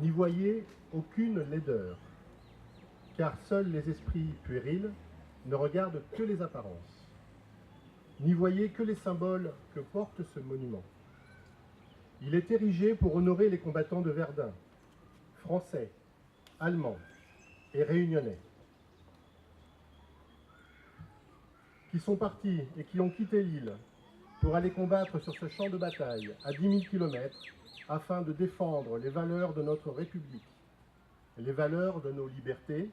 N'y voyez aucune laideur, car seuls les esprits puérils ne regardent que les apparences. N'y voyez que les symboles que porte ce monument. Il est érigé pour honorer les combattants de Verdun, français, allemands et réunionnais, qui sont partis et qui ont quitté l'île pour aller combattre sur ce champ de bataille à 10 000 km afin de défendre les valeurs de notre République, les valeurs de nos libertés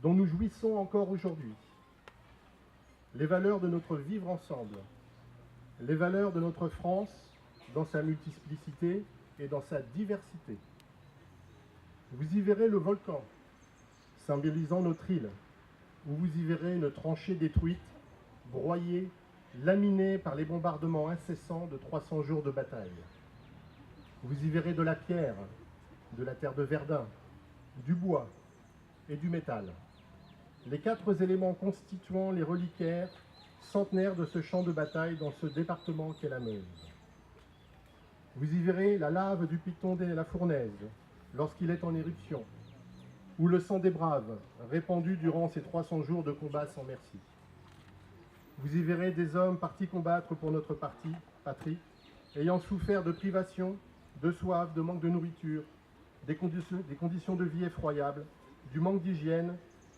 dont nous jouissons encore aujourd'hui, les valeurs de notre vivre ensemble, les valeurs de notre France dans sa multiplicité et dans sa diversité. Vous y verrez le volcan, symbolisant notre île, où vous y verrez une tranchée détruite, broyée, laminée par les bombardements incessants de 300 jours de bataille. Vous y verrez de la pierre, de la terre de Verdun, du bois et du métal. Les 4 éléments constituant les reliquaires centenaires de ce champ de bataille dans ce département qu'est la Meuse. Vous y verrez la lave du piton de la Fournaise lorsqu'il est en éruption, ou le sang des braves répandu durant ces 300 jours de combat sans merci. Vous y verrez des hommes partis combattre pour notre patrie, ayant souffert de privations, de soif, de manque de nourriture, des conditions de vie effroyables, du manque d'hygiène,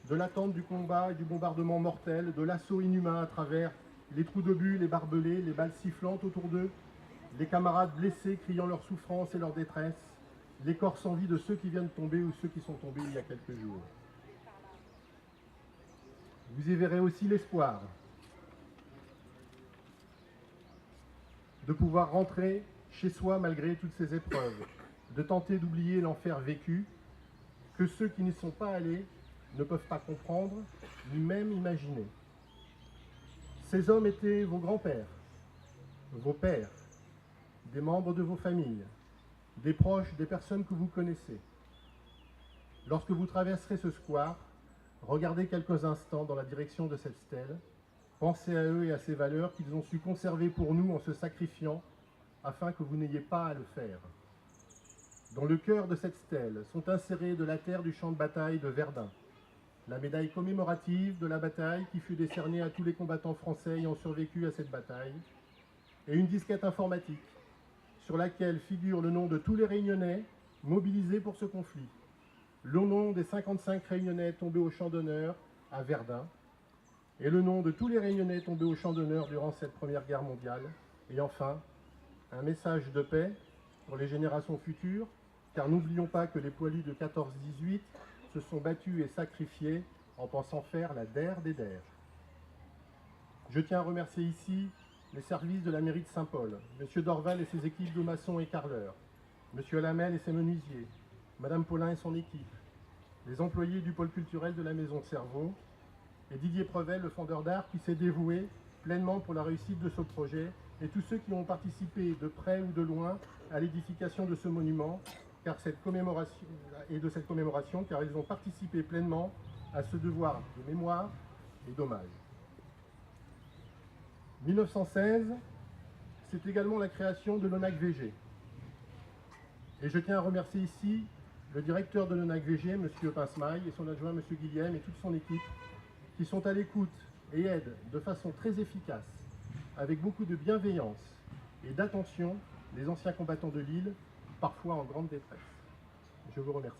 de l'attente du combat et du bombardement mortel, de l'assaut inhumain à travers les trous d'obus, les barbelés, les balles sifflantes autour d'eux, les camarades blessés criant leur souffrance et leur détresse, les corps sans vie de ceux qui viennent de tomber ou ceux qui sont tombés il y a quelques jours. Vous y verrez aussi l'espoir de pouvoir rentrer chez soi malgré toutes ces épreuves, de tenter d'oublier l'enfer vécu, que ceux qui n'y sont pas allés ne peuvent pas comprendre, ni même imaginer. Ces hommes étaient vos grands-pères, vos pères, des membres de vos familles, des proches, des personnes que vous connaissez. Lorsque vous traverserez ce square, regardez quelques instants dans la direction de cette stèle, pensez à eux et à ces valeurs qu'ils ont su conserver pour nous en se sacrifiant afin que vous n'ayez pas à le faire. Dans le cœur de cette stèle sont insérées de la terre du champ de bataille de Verdun, la médaille commémorative de la bataille qui fut décernée à tous les combattants français ayant survécu à cette bataille, et une disquette informatique sur laquelle figure le nom de tous les Réunionnais mobilisés pour ce conflit, le nom des 55 Réunionnais tombés au champ d'honneur à Verdun, et le nom de tous les Réunionnais tombés au champ d'honneur durant cette Première Guerre mondiale, et enfin, un message de paix pour les générations futures, car n'oublions pas que les poilus de 14-18 se sont battus et sacrifiés en pensant faire la DER des DER. Je tiens à remercier ici les services de la mairie de Saint-Paul, M. Dorval et ses équipes de maçons et carreleurs, M. Lamel et ses menuisiers, Mme Paulin et son équipe, les employés du pôle culturel de la Maison Cerveau, et Didier Prevel, le fondeur d'art, qui s'est dévoué pleinement pour la réussite de ce projet, et tous ceux qui ont participé de près ou de loin à l'édification de ce monument, car car ils ont participé pleinement à ce devoir de mémoire et d'hommage. 1916, c'est également la création de l'ONAC-VG. Et je tiens à remercier ici le directeur de l'ONAC-VG, M. Pincemaille, et son adjoint, M. Guillem, et toute son équipe, qui sont à l'écoute et aident de façon très efficace, avec beaucoup de bienveillance et d'attention, les anciens combattants de l'île, parfois en grande détresse. Je vous remercie.